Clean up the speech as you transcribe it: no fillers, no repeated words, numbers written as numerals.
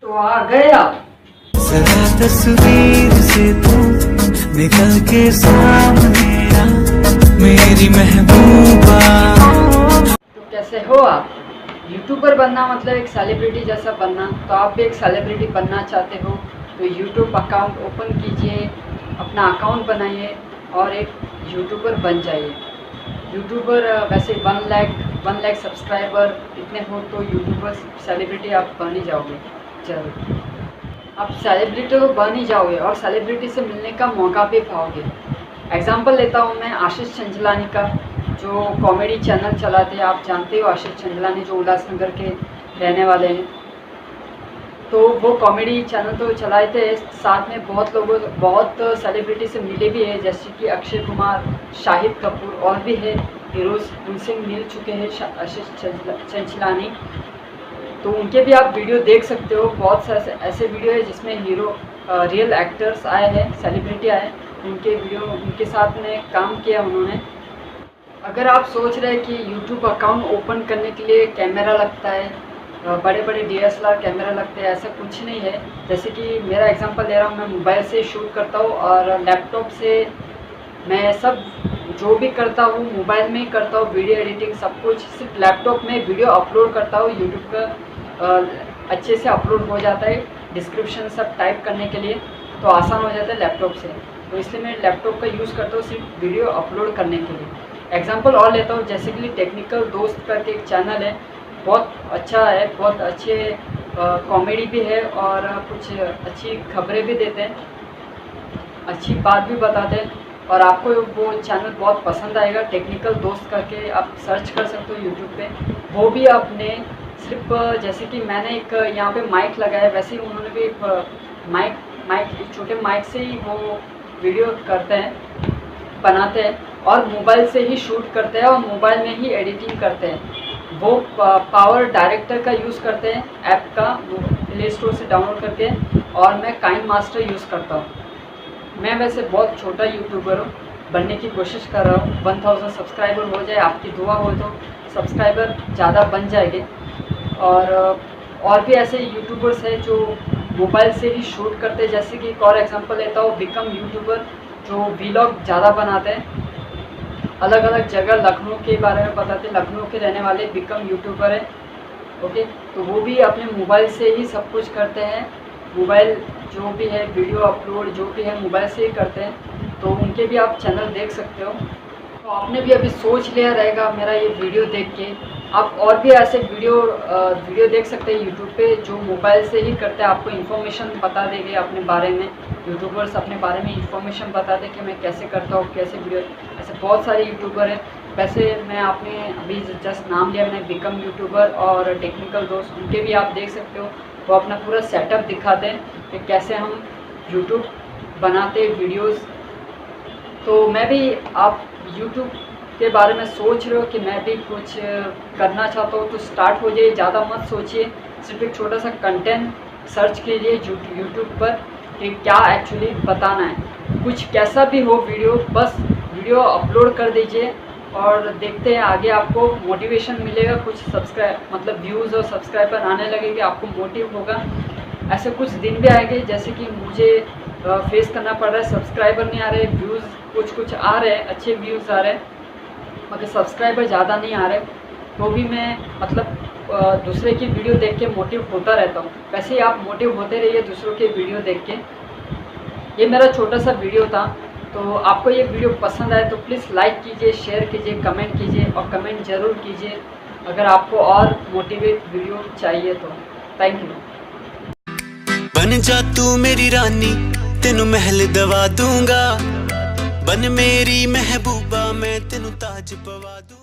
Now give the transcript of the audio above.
जरा तस्वीर से तू निकल के सामने आ, मेरी महबूबा। तो कैसे हो आप? यूट्यूबर बनना मतलब एक सेलिब्रिटी जैसा बनना। तो आप भी एक सेलिब्रिटी बनना चाहते हो तो यूट्यूब अकाउंट ओपन कीजिए, अपना अकाउंट बनाइए और एक यूट्यूबर बन जाइए। यूट्यूबर वैसे 1 लाख सब्सक्राइबर इतने हो तो यूट्यूबर सेलिब्रिटी आप बन ही जाओगे। जरूर आप सेलिब्रिटी तो बन ही जाओगे और सेलिब्रिटी से मिलने का मौका भी पाओगे। एग्जांपल लेता हूँ मैं आशीष चंचलानी का, जो कॉमेडी चैनल चलाते हैं। आप जानते हो आशीष चंचलानी जो उल्लासनगर के रहने वाले हैं। तो वो कॉमेडी चैनल तो चलाए थे, साथ में बहुत सेलिब्रिटी से मिले भी है, जैसे कि अक्षय कुमार, शाहिद कपूर और भी है हीरोज़, उनसे मिल चुके हैं आशीष चंचलानी। तो उनके भी आप वीडियो देख सकते हो। बहुत सारे ऐसे वीडियो है जिसमें हीरो रियल एक्टर्स आए हैं, सेलिब्रिटी आए, उनके वीडियो उनके साथ में काम किया उन्होंने। अगर आप सोच रहे हैं कि यूट्यूब अकाउंट ओपन करने के लिए कैमरा लगता है, बड़े बड़े DSLR कैमरा लगते हैं, ऐसा कुछ नहीं है। जैसे कि मेरा एग्जांपल ले रहा हूँ, मैं मोबाइल से शूट करता हूँ और लैपटॉप से मैं सब जो भी करता हूँ मोबाइल में ही करता हूँ। वीडियो एडिटिंग सब कुछ सिर्फ लैपटॉप में वीडियो अपलोड करता हूँ। यूट्यूब पर अच्छे से अपलोड हो जाता है, डिस्क्रिप्शन सब टाइप करने के लिए तो आसान हो जाता है लैपटॉप से। तो इसलिए मैं लैपटॉप का यूज़ करता हूँ सिर्फ वीडियो अपलोड करने के लिए। एग्जांपल और लेता हूँ, जैसे कि टेक्निकल दोस्त करके एक चैनल है, बहुत अच्छा है, बहुत अच्छे कॉमेडी भी है और कुछ अच्छी खबरें भी देते हैं, अच्छी बात भी बताते हैं और आपको वो चैनल बहुत पसंद आएगा। टेक्निकल दोस्त करके आप सर्च कर सकते हो यूट्यूब पे। वो भी आपने सिर्फ जैसे कि मैंने एक यहाँ पे माइक लगाया, वैसे ही उन्होंने भी एक माइक छोटे माइक से ही वो वीडियो करते हैं, बनाते हैं और मोबाइल से ही शूट करते हैं और मोबाइल में ही एडिटिंग करते हैं। वो पावर डायरेक्टर का यूज़ करते हैं, ऐप का, वो प्ले स्टोर से डाउनलोड करके, और मैं काइन मास्टर यूज़ करता हूँ। मैं वैसे बहुत छोटा यूट्यूबर हूँ, बनने की कोशिश कर रहा हूँ। 1000 सब्सक्राइबर हो जाए, आपकी दुआ हो तो सब्सक्राइबर ज़्यादा बन जाएंगे। और भी ऐसे यूट्यूबर्स हैं जो मोबाइल से ही शूट करते हैं। जैसे कि एक और एग्जांपल लेता हूँ, बिकम यूट्यूबर, जो वीलॉग ज़्यादा बनाते हैं, अलग अलग जगह लखनऊ के बारे में बताते हैं, लखनऊ के रहने वाले बिकम यूट्यूबर है। ओके, तो वो भी अपने मोबाइल से ही सब कुछ करते हैं। मोबाइल जो भी है, वीडियो अपलोड जो भी है मोबाइल से ही करते हैं। तो उनके भी आप चैनल देख सकते हो। तो आपने भी अभी सोच लिया रहेगा मेरा ये वीडियो देख के, आप और भी ऐसे वीडियो देख सकते हैं यूट्यूब पे जो मोबाइल से ही करते हैं। आपको इन्फॉर्मेशन बता देंगे अपने बारे में, यूट्यूबर्स अपने बारे में इन्फॉर्मेशन बता दें कि मैं कैसे करता हूँ, कैसे वीडियो। ऐसे बहुत सारे यूट्यूबर हैं। वैसे मैं आपने अभी जस्ट नाम लिया मैंने, बिकम यूट्यूबर और टेक्निकल दोस्त, उनके भी आप देख सकते हो। वो अपना पूरा सेटअप दिखाते हैं कि कैसे हम यूट्यूब बनाते वीडियोस। तो मैं भी, आप यूट्यूब के बारे में सोच रहे हो कि मैं भी कुछ करना चाहता हूँ तो स्टार्ट हो जाइए। ज़्यादा मत सोचिए, सिर्फ एक छोटा सा कंटेंट सर्च कीजिए यूट्यूब पर कि क्या एक्चुअली बताना है। कुछ कैसा भी हो वीडियो, बस वीडियो अपलोड कर दीजिए और देखते हैं आगे आपको मोटिवेशन मिलेगा। कुछ मतलब व्यूज़ और सब्सक्राइबर आने लगेंगे, आपको मोटिव होगा। ऐसे कुछ दिन भी आएंगे जैसे कि मुझे फेस करना पड़ रहा है, सब्सक्राइबर नहीं आ रहे, व्यूज़ कुछ आ रहे हैं, अच्छे व्यूज़ आ रहे हैं, मगर सब्सक्राइबर ज़्यादा नहीं आ रहे। तो भी मैं मतलब दूसरे की वीडियो देख के मोटिव होता रहता हूँ। वैसे ही आप मोटिव होते रहिए दूसरों के वीडियो देख के। ये मेरा छोटा सा वीडियो था। तो आपको ये वीडियो पसंद आए तो प्लीज़ लाइक कीजिए, शेयर कीजिए, कमेंट कीजिए और कमेंट ज़रूर कीजिए अगर आपको और मोटिवेट वीडियो चाहिए तो। Thank you. बन जा तू मेरी रानी, तेनू महल दवा दूंगा, बन मेरी महबूबा, मैं तेनू ताज पवा दूंगा।